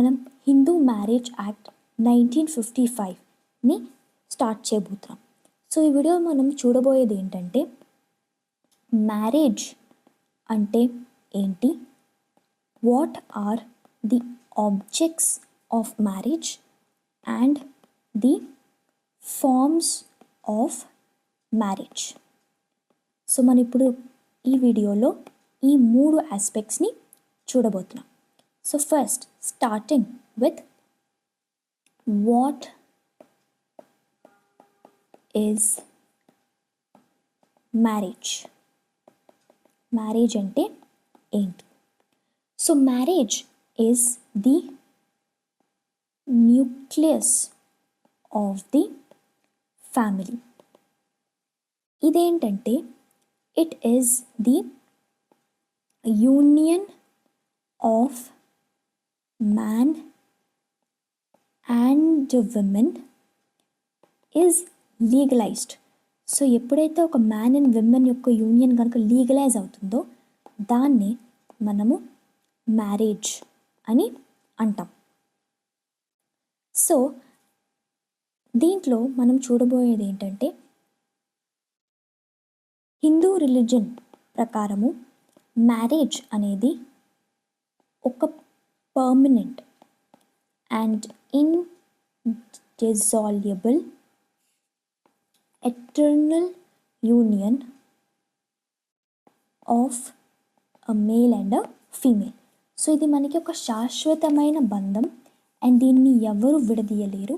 మనం Hindu marriage act 1955ని start చేయబోతున్నాం. సో ఈ వీడియో మనం చూడబోయేది ఏంటంటే మ్యారేజ్ అంటే ఏంటి, what are the objects of marriage and the forms of marriage. So మనం ఇప్పుడు ఈ వీడియోలో ఈ 3 ఆస్పెక్ట్స్ని చూడబోతున్నాం. So first starting with what is marriage. Marriage అంటే ఏంటి? So marriage is the nucleus of the family. ఇదేంటంటే it is the union of man and women is legalized. So ఎప్పుడైతే ఒక మ్యాన్ అండ్ విమెన్ యొక్క యూనియన్ కనుక legalise అవుతుందో దాన్ని మనము మ్యారేజ్ అని అంటాం. సో దీంట్లో మనం చూడబోయేది ఏంటంటే హిందూ రిలీజన్ ప్రకారము మ్యారేజ్ అనేది ఒక permanent and indissoluble eternal union of a male and a female. So ఇది మనకి ఒక శాశ్వతమైన బంధం అండ్ దీన్ని ఎవరు విడదీయలేరు.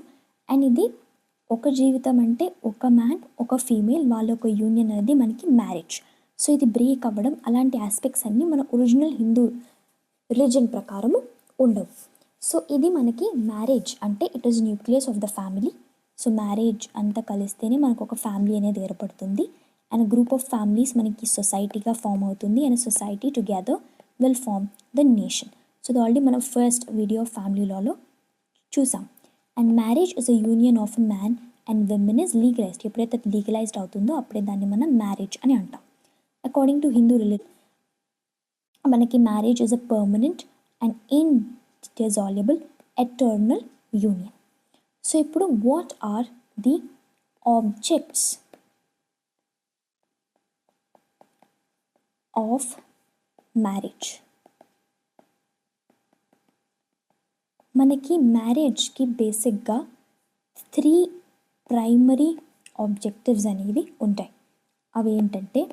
అండ్ ఇది ఒక జీవితం అంటే ఒక మ్యాన్ ఒక ఫీమేల్ వాళ్ళ ఒక యూనియన్ అనేది మనకి మ్యారేజ్. సో ఇది బ్రేక్ అవ్వడం అలాంటి ఆస్పెక్ట్స్ అన్నీ మన ఒరిజినల్ హిందూ రిలీజన్ ప్రకారము ఉండవు. సో ఇది మనకి మ్యారేజ్ అంటే it is nucleus of the family. So marriage అంతా కలిస్తేనే మనకు ఒక ఫ్యామిలీ అనేది ఏర్పడుతుంది అండ్ గ్రూప్ ఆఫ్ ఫ్యామిలీస్ మనకి సొసైటీగా ఫామ్ అవుతుంది and society together will form the nation. So ఇది ఆల్రెడీ మనం ఫస్ట్ వీడియో ఆఫ్ ఫ్యామిలీ లాలో చూసాం. And marriage is a union of man and women is legalized. ఎప్పుడైతే లీగలైజ్డ్ అవుతుందో అప్పుడే దాన్ని మనం మ్యారేజ్ అని అంటాం. అకార్డింగ్ టు హిందూ రిలీజన్ మనకి marriage is a permanent and indissoluble eternal union. So ఇప్పుడు what are the objects of marriage. మనకి మ్యారేజ్కి బేసిక్గా 3 ప్రైమరీ ఆబ్జెక్టివ్స్ అనేవి ఉంటాయి. అవి ఏంటంటే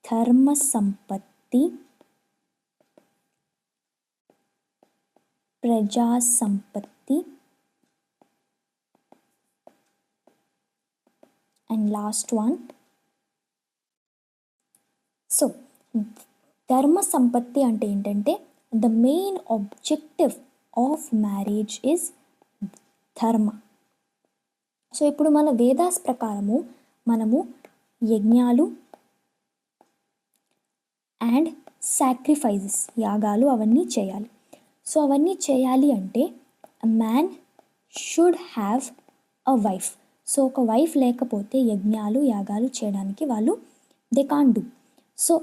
ధర్మ సంపత్తి, ప్రజా సంపత్తి అండ్ లాస్ట్ వన్. సో ధర్మ సంపత్తి అంటే ఏంటంటే the main objective of marriage is ధర్మ. సో ఇప్పుడు మన వేదాస్ ప్రకారము మనము యజ్ఞాలు అండ్ సాక్రిఫైజెస్ యాగాలు అవన్నీ చేయాలి. సో అవన్నీ చేయాలి అంటే man should have a wife. So ఒక వైఫ్ లేకపోతే యజ్ఞాలు యాగాలు చేయడానికి వాళ్ళు దే కాంట్ డూ. సో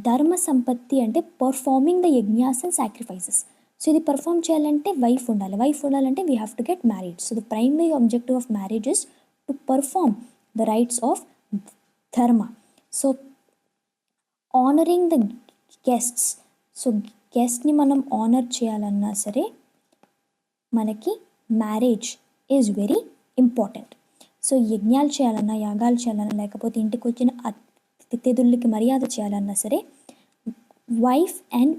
ధర్మ సంపత్తి అంటే performing the yajnas and sacrifices. So ఇది పర్ఫామ్ చేయాలంటే వైఫ్ ఉండాలి. వైఫ్ ఉండాలంటే we have to get married. So the primary objective of marriage is to perform the rites of dharma. So honouring the guests. So గెస్ట్ని మనం honour చేయాలన్నా సరే మనకి marriage is very important. So యజ్ఞాలు చేయాలన్నా యాగాలు చేయాలన్నా లేకపోతే ఇంటికి వచ్చిన అతిథులకి మర్యాద చేయాలన్నా సరే వైఫ్ అండ్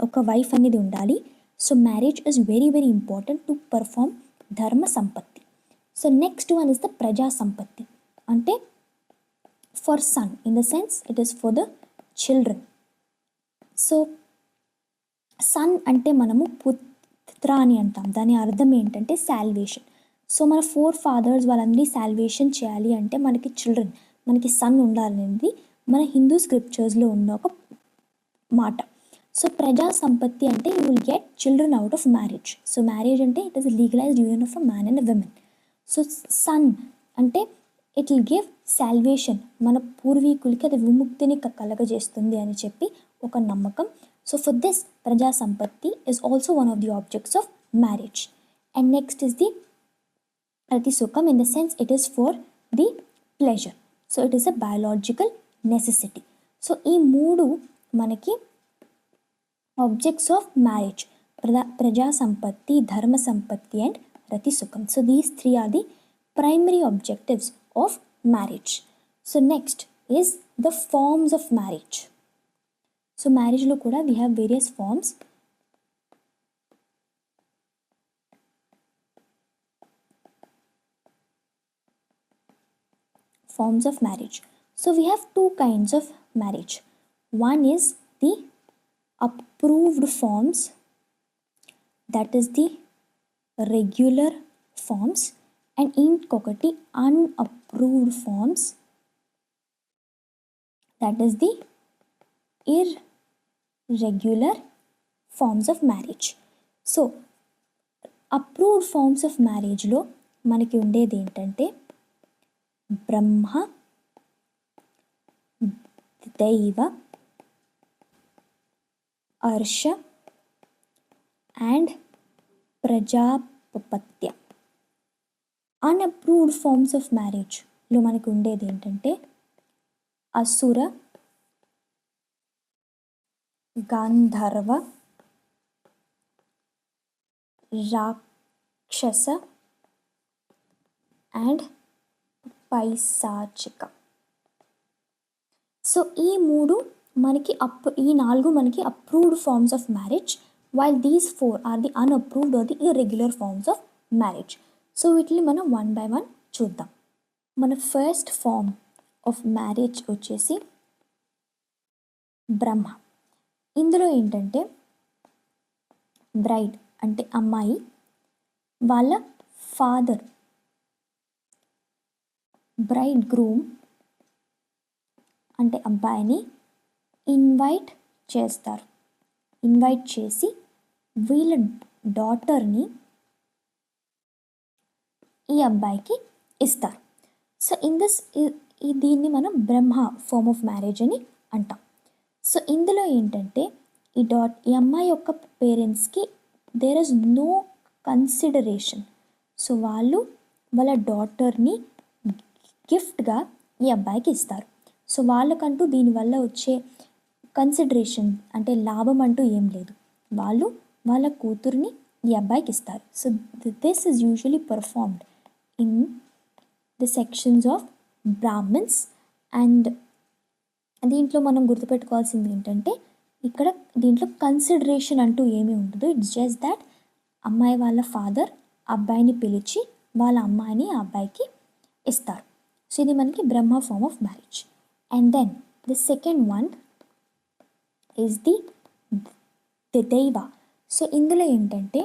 ఒక వైఫ్ అనేది ఉండాలి. So marriage is very very important to perform ధర్మ సంపత్తి. So next one is the ప్రజా సంపత్తి అంటే for son in the sense it is for the children. So son అంటే మనము పుత్ర అని అంటాం. దాని అర్థం ఏంటంటే సాల్వేషన్. సో మన 4 fathers వాళ్ళందరి సాల్వేషన్ చేయాలి అంటే మనకి చిల్డ్రన్ మనకి సన్ ఉండాలనేది మన హిందూ స్క్రిప్చర్స్లో ఉన్న ఒక మాట. సో ప్రజా సంపత్తి అంటే you will get children out of marriage. So marriage అంటే it is legalized union of a man and a women. So son అంటే ఇట్ విల్ గివ్ సాల్వేషన్. మన పూర్వీకులకి అది విముక్తిని కలగజేస్తుంది అని చెప్పి ఒక నమ్మకం. So for this, Praja Sampatti is also one of the objects of marriage. And next is the Rati Sukham, in the sense it is for the pleasure. So it is a biological necessity. So ఈ మూడు మనకి objects of marriage: Praja Sampatti, Dharma Sampatti, and Rati Sukham. So these three are the primary objectives of marriage. So next is the forms of marriage. So marriage lo kuda we have various forms. Forms of marriage. So we have two kinds of marriage. One is the approved forms, that is the regular forms, and inkokati unapproved forms, that is the irregular forms of marriage. So approved forms of marriage లో మనకి ఉండేది ఏంటంటే Brahma, Daiva, Arsha and Prajapatya. Unapproved forms of మ్యారేజ్లో మనకు ఉండేది ఏంటంటే అసుర, గాంధర్వ, రాక్షస అండ్ పైశాచిక. సో ఈ నాలుగు మనకి approved forms of marriage, while these four are the unapproved or the irregular forms of marriage. So వీటిని మనం వన్ బై వన్ చూద్దాం. మన ఫస్ట్ ఫార్మ్ ఆఫ్ మ్యారేజ్ వచ్చేసి బ్రహ్మ. ఇందులో ఏంటంటే బ్రైడ్ అంటే అమ్మాయి వాళ్ళ ఫాదర్ బ్రైడ్ గ్రూమ్ అంటే అబ్బాయిని ఇన్వైట్ చేస్తారు. ఇన్వైట్ చేసి వీళ్ళ డాటర్ని ఈ అబ్బాయికి ఇస్తారు. సో దీన్ని మనం బ్రహ్మ ఫార్మ్ ఆఫ్ మ్యారేజ్ అని అంటాం. సో ఇందులో ఏంటంటే ఈ అమ్మాయి యొక్క పేరెంట్స్కి there is no consideration. So వాళ్ళు వాళ్ళ డాటర్ని గిఫ్ట్గా ఈ అబ్బాయికి ఇస్తారు. సో వాళ్ళకంటూ దీనివల్ల వచ్చే కన్సిడరేషన్ అంటే లాభం అంటూ ఏం లేదు. వాళ్ళు వాళ్ళ కూతుర్ని ఈ అబ్బాయికి ఇస్తారు. So this is usually performed in the sections of Brahmans. And దీంట్లో మనం గుర్తుపెట్టుకోవాల్సింది ఏంటంటే ఇక్కడ దీంట్లో కన్సిడరేషన్ అంటూ ఏమీ ఉండదు. ఇట్స్ జస్ట్ దాట్ అమ్మాయి వాళ్ళ ఫాదర్ అబ్బాయిని పిలిచి వాళ్ళ అమ్మాయిని ఆ అబ్బాయికి ఇస్తారు. సో ఇది మనకి Brahma form of marriage. And then the second one is the Daiva. So ఇందులో ఏంటంటే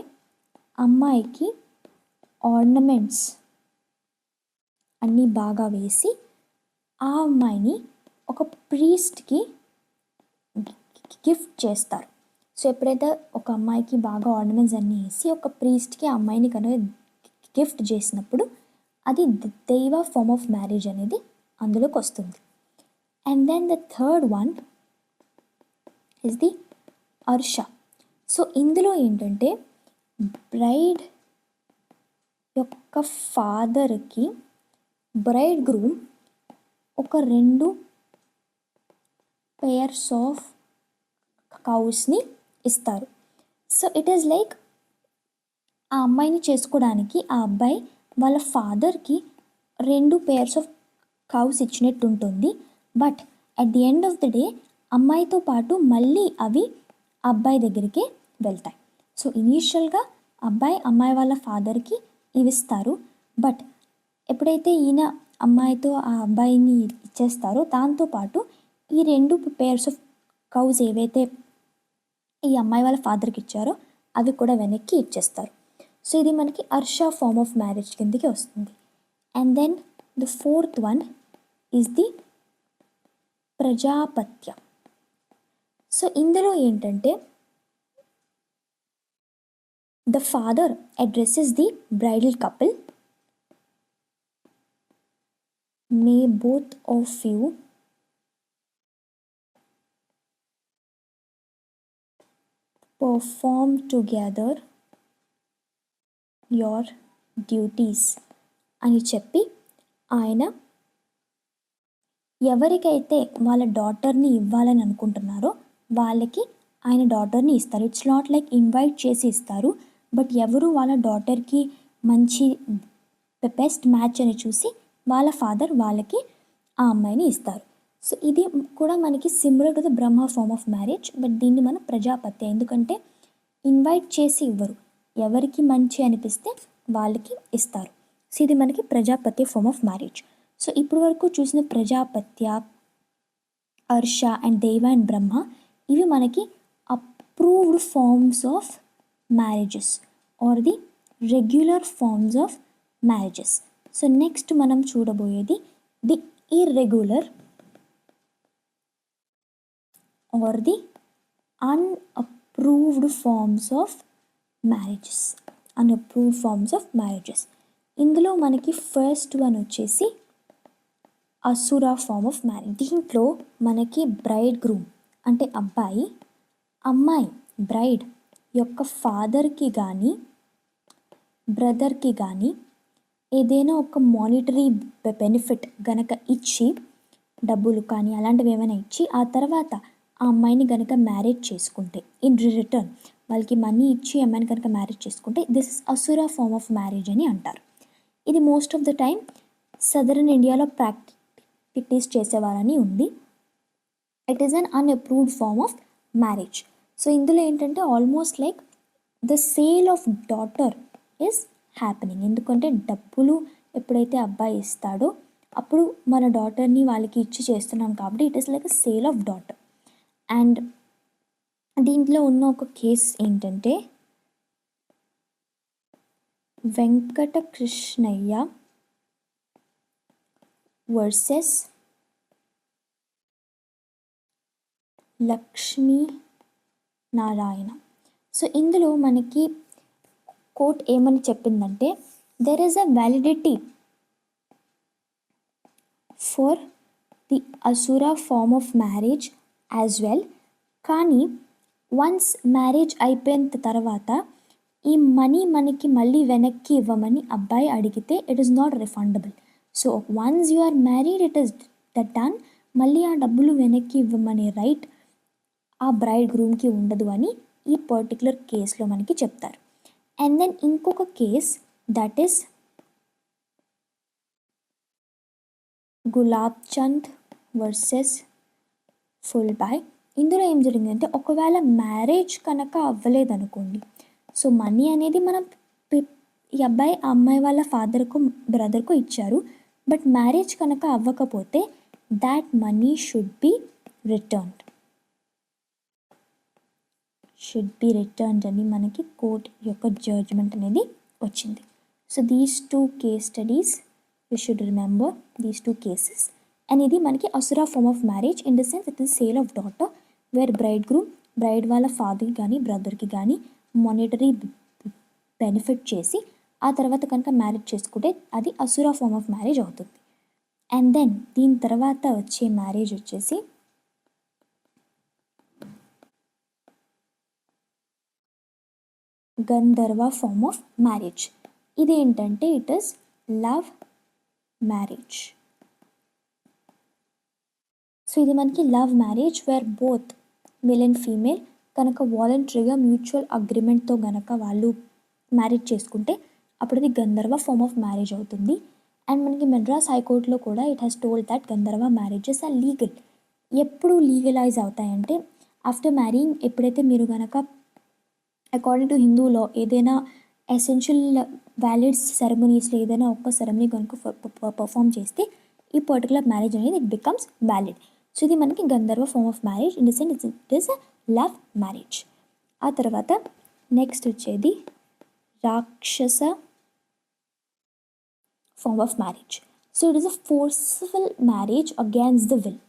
అమ్మాయికి ఆర్నమెంట్స్ అన్నీ బాగా వేసి ఆ అమ్మాయిని ఒక ప్రీస్ట్కి గిఫ్ట్ చేస్తారు. సో ఎప్పుడైతే ఒక అమ్మాయికి బాగా ఆర్నమెంట్స్ అన్నీ వేసి ఒక ప్రీస్ట్కి ఆ అమ్మాయిని కనుక గిఫ్ట్ చేసినప్పుడు అది దైవ ఫార్మ్ ఆఫ్ మ్యారేజ్ అనేది అందులోకి వస్తుంది. And then the third one is the అర్ష. సో ఇందులో ఏంటంటే బ్రైడ్ యొక్క ఫాదర్కి బ్రైడ్ గ్రూమ్ ఒక 2 pairs ఆఫ్ కౌస్ని ఇస్తారు. సో ఇట్ ఈస్ లైక్ ఆ అమ్మాయిని చేసుకోవడానికి ఆ అబ్బాయి వాళ్ళ ఫాదర్కి 2 pairs ఆఫ్ కౌస్ ఇచ్చినట్టు ఉంటుంది. But at the end of the day అమ్మాయితో పాటు మళ్ళీ అవి అబ్బాయి దగ్గరికే వెళ్తాయి. సో ఇనీషియల్గా అమ్మాయి వాళ్ళ ఫాదర్కి ఇవి ఇస్తారు. బట్ ఎప్పుడైతే ఈయన అమ్మాయితో ఆ అబ్బాయిని ఇచ్చేస్తారో దాంతోపాటు ఈ 2 pairs ఆఫ్ కౌస్ ఏవైతే ఈ అమ్మాయి వాళ్ళ ఫాదర్కి ఇచ్చారో అవి కూడా వెనక్కి ఇచ్చేస్తారు. సో ఇది మనకి అర్ష ఫార్మ్ ఆఫ్ మ్యారేజ్ కిందకి వస్తుంది. And then the fourth one is the Prajapatya. So ఇందులో ఏంటంటే the father addresses the bridal couple, may both of you perform together your duties అని చెప్పి ఆయన ఎవరికైతే వాళ్ళ డాటర్ని ఇవ్వాలని అనుకుంటున్నారో వాళ్ళకి ఆయన డాటర్ని ఇస్తారు. ఇట్స్ నాట్ లైక్ ఇన్వైట్ చేసి ఇస్తారు, బట్ ఎవరు వాళ్ళ డాటర్కి మంచి బెస్ట్ మ్యాచ్ అని చూసి వాళ్ళ ఫాదర్ వాళ్ళకి ఆ అమ్మాయిని ఇస్తారు. సో ఇది కూడా మనకి సిమిలర్ టు ద బ్రహ్మ ఫార్మ్ ఆఫ్ మ్యారేజ్, బట్ దీన్ని మనం ప్రజాపత్య, ఎందుకంటే ఇన్వైట్ చేసి ఇవ్వరు, ఎవరికి మంచి అనిపిస్తే వాళ్ళకి ఇస్తారు. సో ఇది మనకి ప్రజాపత్య ఫార్మ్ ఆఫ్ మ్యారేజ్. సో ఇప్పుడు వరకు చూసిన ప్రజాపత్య, హర్ష అండ్ దేవ అండ్ బ్రహ్మ ఇవి మనకి approved forms of marriages are the regular forms of marriages. So next మనం చూడబోయేది the irregular or the unapproved forms of marriages. Unapproved forms of marriages ఇందులో మనకి ఫస్ట్ వన్ వచ్చేసి అసురా ఫార్మ్ ఆఫ్ మ్యారేజ్. దీంట్లో మనకి బ్రైడ్ గ్రూమ్ అంటే అబ్బాయి, అమ్మాయి బ్రైడ్ యొక్క ఫాదర్కి కానీ బ్రదర్కి కానీ ఏదైనా ఒక మానిటరీ బెనిఫిట్ గనక ఇచ్చి, డబ్బులు కానీ అలాంటివి ఏమైనా ఇచ్చి ఆ తర్వాత ఆ అమ్మాయిని కనుక మ్యారేజ్ చేసుకుంటే, ఇన్ రిటర్న్ వాళ్ళకి మనీ ఇచ్చి అమ్మాయిని కనుక మ్యారేజ్ చేసుకుంటే this is Asura form of marriage అని అంటారు. ఇది most of the time southern ఇండియాలో ప్రాక్టీస్ చేసేవారని ఉంది. It is an unapproved form of marriage. So ఇందులో ఏంటంటే almost like the sale of daughter is happening. ఎందుకంటే డబ్బులు ఎప్పుడైతే అబ్బాయి ఇస్తాడో అప్పుడు మన డాటర్ని వాళ్ళకి ఇచ్చి చేస్తున్నాం కాబట్టి it is like a sale of daughter. And దీంట్లో ఉన్న ఒక కేస్ ఏంటంటే వెంకటకృష్ణయ్య వర్సెస్ లక్ష్మీ నారాయణ. సో ఇందులో మనకి కోర్ట్ ఏమని చెప్పిందంటే there is a validity for the Asura form of marriage as well, కానీ వన్స్ మ్యారేజ్ అయిపోయిన తర్వాత ఈ మనీ మనకి మళ్ళీ వెనక్కి ఇవ్వమని అబ్బాయి అడిగితే it is not refundable. So once you are married it is that done. మళ్ళీ ఆ డబ్బులు వెనక్కి ఇవ్వమనే రైట్ ఆ బ్రైడ్ గ్రూమ్కి ఉండదు అని ఈ పర్టికులర్ కేసులో మనకి చెప్తారు. అండ్ దెన్ ఇంకొక case that is Gulab Chand versus Phulbai. ఇందులో ఏం జరిగిందంటే ఒకవేళ మ్యారేజ్ కనుక అవ్వలేదనుకోండి, సో మనీ అనేది మనం ఈ అబ్బాయి ఆ అమ్మాయి వాళ్ళ ఫాదర్కు బ్రదర్కు ఇచ్చారు, బట్ మ్యారేజ్ కనుక అవ్వకపోతే that money should be returned అని మనకి కోర్ట్ యొక్క జడ్జ్మెంట్ అనేది వచ్చింది. So these two case studies you should remember, these two cases. And ఇది మనకి Asura form of marriage in the sense it is sale of daughter where bride groom bride వాళ్ళ ఫాదర్కి కానీ బ్రదర్కి కానీ మానిటరీ బెనిఫిట్ చేసి ఆ తర్వాత కనుక మ్యారేజ్ చేసుకుంటే అది అసురా ఫార్మ్ ఆఫ్ మ్యారేజ్ అవుతుంది. అండ్ దెన్ దీని తర్వాత వచ్చే మ్యారేజ్ వచ్చేసి గంధర్వ ఫార్మ్ ఆఫ్ మ్యారేజ్. ఇదేంటంటే it is love marriage. So ఇది మనకి love marriage where both male and female కనుక వాలంటరీగా మ్యూచువల్ అగ్రిమెంట్తో కనుక వాళ్ళు మ్యారేజ్ చేసుకుంటే అప్పుడు ఇది గంధర్వ ఫార్మ్ ఆఫ్ మ్యారేజ్ అవుతుంది. అండ్ మనకి మెడ్రాస్ హైకోర్టులో కూడా it has told that Gandharva marriages are legal. ఎప్పుడు లీగలైజ్ అవుతాయంటే ఆఫ్టర్ మ్యారీయింగ్, ఎప్పుడైతే మీరు కనుక అకార్డింగ్ టు హిందూ లా ఏదైనా ఎసెన్షియల్ వ్యాలిడ్ సెరమనీస్లో ఏదైనా ఒక్క సెరమనీ కనుక పర్ఫామ్ చేస్తే ఈ పర్టికులర్ మ్యారేజ్ అనేది ఇట్ బికమ్స్ వ్యాలిడ్. సో ఇది మనకి Gandharva form of marriage in the sense it is a love marriage. ఆ తర్వాత నెక్స్ట్ వచ్చేది Rakshasa form of marriage. So it is a forceful marriage against the will.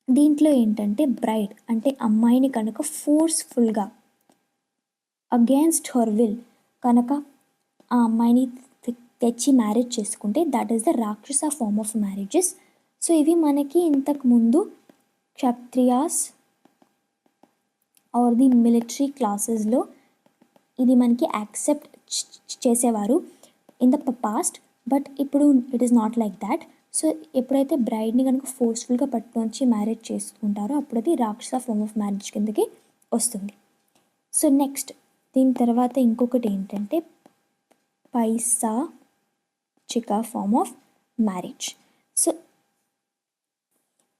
దీంట్లో ఏంటంటే బ్రైడ్ అంటే అమ్మాయిని కనుక ఫోర్స్ఫుల్గా అగైన్స్ట్ హర్ విల్ కనుక ఆ అమ్మాయిని తెచ్చి మ్యారేజ్ చేసుకుంటే దట్ ఈస్ ద రాక్షస ఫార్మ్ ఆఫ్ మ్యారేజెస్. సో ఇవి మనకి ఇంతకుముందు క్షత్రియాస్ ఆర్ ది మిలిటరీ క్లాసెస్లో ఇది మనకి యాక్సెప్ట్ చేసేవారు ఇన్ ద పాస్ట్, బట్ ఇప్పుడు it is not like that. So ఎప్పుడైతే బ్రైడ్ని కనుక ఫోర్స్ఫుల్గా పట్టుకొచ్చి మ్యారేజ్ చేసుకుంటారో అప్పుడు అది రాక్షస ఫార్మ్ ఆఫ్ మ్యారేజ్ కిందకి వస్తుంది. సో నెక్స్ట్ దీని తర్వాత ఇంకొకటి ఏంటంటే పైశాచిక ఫార్మ్ ఆఫ్ మ్యారేజ్. సో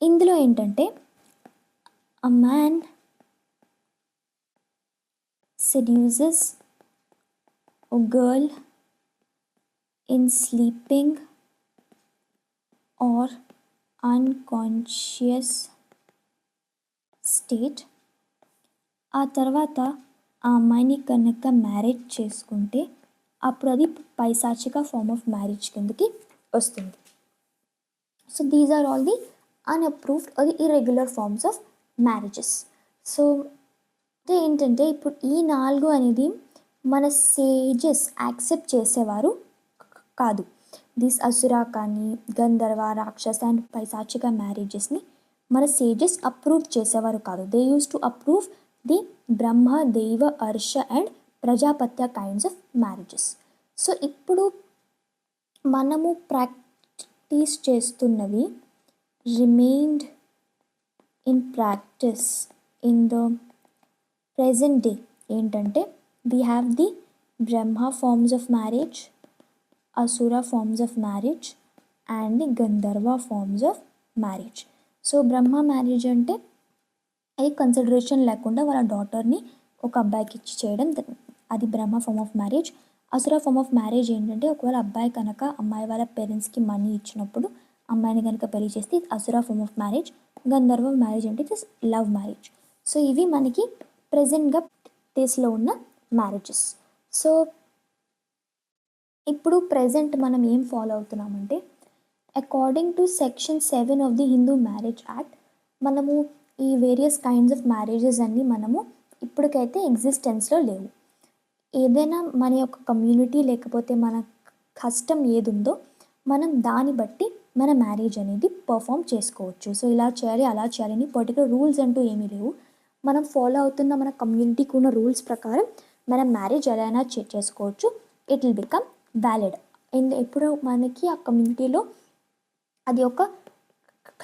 ఇందులో ఏంటంటే a man seduces a girl in sleeping or unconscious state. ఆ తర్వాత ఆ అమ్మాయిని కనుక మ్యారేజ్ చేసుకుంటే అప్పుడు అది పైశాచిక ఫార్మ్ ఆఫ్ మ్యారేజ్ కిందకి వస్తుంది. So these are all the unapproved or the irregular forms of marriages. So ఏంటంటే ఇప్పుడు ఈ 4 అనేది మన సేజెస్ యాక్సెప్ట్ చేసేవారు కాదు. దిస్ అసుర కానీ గంధర్వ రాక్షస అండ్ పైశాచిక మ్యారేజెస్ని మన సేజెస్ అప్రూవ్ చేసేవారు కాదు. They use to approve the Brahma Daiva Arsha and Prajapatya kinds of marriages. So ఇప్పుడు మనము ప్రాక్టీస్ చేస్తున్నవి remained in practice in the present day ఏంటంటే we have the Brahma forms of marriage, Asura forms of marriage and the Gandharva forms of marriage. So Brahma marriage అంటే అది consideration లేకుండా వాళ్ళ డాటర్ని ఒక అబ్బాయికి ఇచ్చి చేయడం, అది బ్రహ్మ ఫార్మ్ ఆఫ్ మ్యారేజ్. అసుర ఫార్మ్ ఆఫ్ మ్యారేజ్ ఏంటంటే ఒకవేళ అబ్బాయి కనుక అమ్మాయి వాళ్ళ పేరెంట్స్కి మనీ ఇచ్చినప్పుడు అమ్మాయిని కనుక పెళ్లి చేస్తే Asura form of marriage. Gandharva marriage అంటే it is love marriage. So ఇవి మనకి ప్రెజెంట్గా డేస్లో ఉన్న మ్యారేజెస్. సో ఇప్పుడు ప్రెజెంట్ మనం ఏం ఫాలో అవుతున్నామంటే according to section 7 of the Hindu marriage act మనము ఈ వేరియస్ కైండ్స్ ఆఫ్ మ్యారేజెస్ అన్నీ మనము ఇప్పటికైతే ఎగ్జిస్టెన్స్లో లేవు. ఏదైనా మన యొక్క కమ్యూనిటీ లేకపోతే మన కష్టం ఏది ఉందో మనం దాన్ని బట్టి మన మ్యారేజ్ అనేది పర్ఫామ్ చేసుకోవచ్చు. సో ఇలా చేయాలి అలా చేయాలి అని పర్టికులర్ రూల్స్ అంటూ ఏమీ లేవు. మనం ఫాలో అవుతున్న మన కమ్యూనిటీకి ఉన్న రూల్స్ ప్రకారం మనం మ్యారేజ్ ఎలా అయినా చేసుకోవచ్చు. It will become valid. ఎప్పుడు మనకి ఆ కమ్యూనిటీలో అది ఒక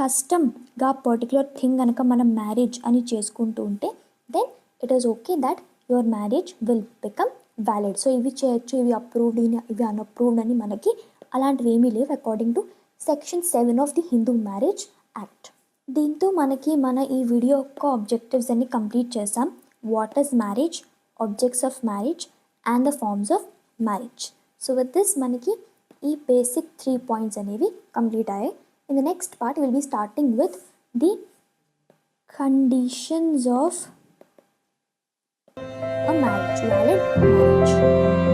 కస్టమ్గా పర్టికులర్ థింగ్ కనుక మనం మ్యారేజ్ అని చేసుకుంటూ ఉంటే then it is okay that your marriage will become valid. So ఇవి చేయొచ్చు, ఇవి అప్రూవ్డ్, ఇవి అన్అప్రూవ్డ్ అని మనకి అలాంటివి ఏమీ లేవు according to section 7 of the Hindu marriage act. దీంతో మనకి మన ఈ వీడియో యొక్క ఆబ్జెక్టివ్స్ అన్ని కంప్లీట్ చేసాం. What is marriage, objects of marriage and the forms of marriage. So with this మనకి ఈ బేసిక్ 3 పాయింట్స్ అనేవి కంప్లీట్ అయ్యాయి. In the next part, we will be starting with the conditions of a marriage, valid marriage.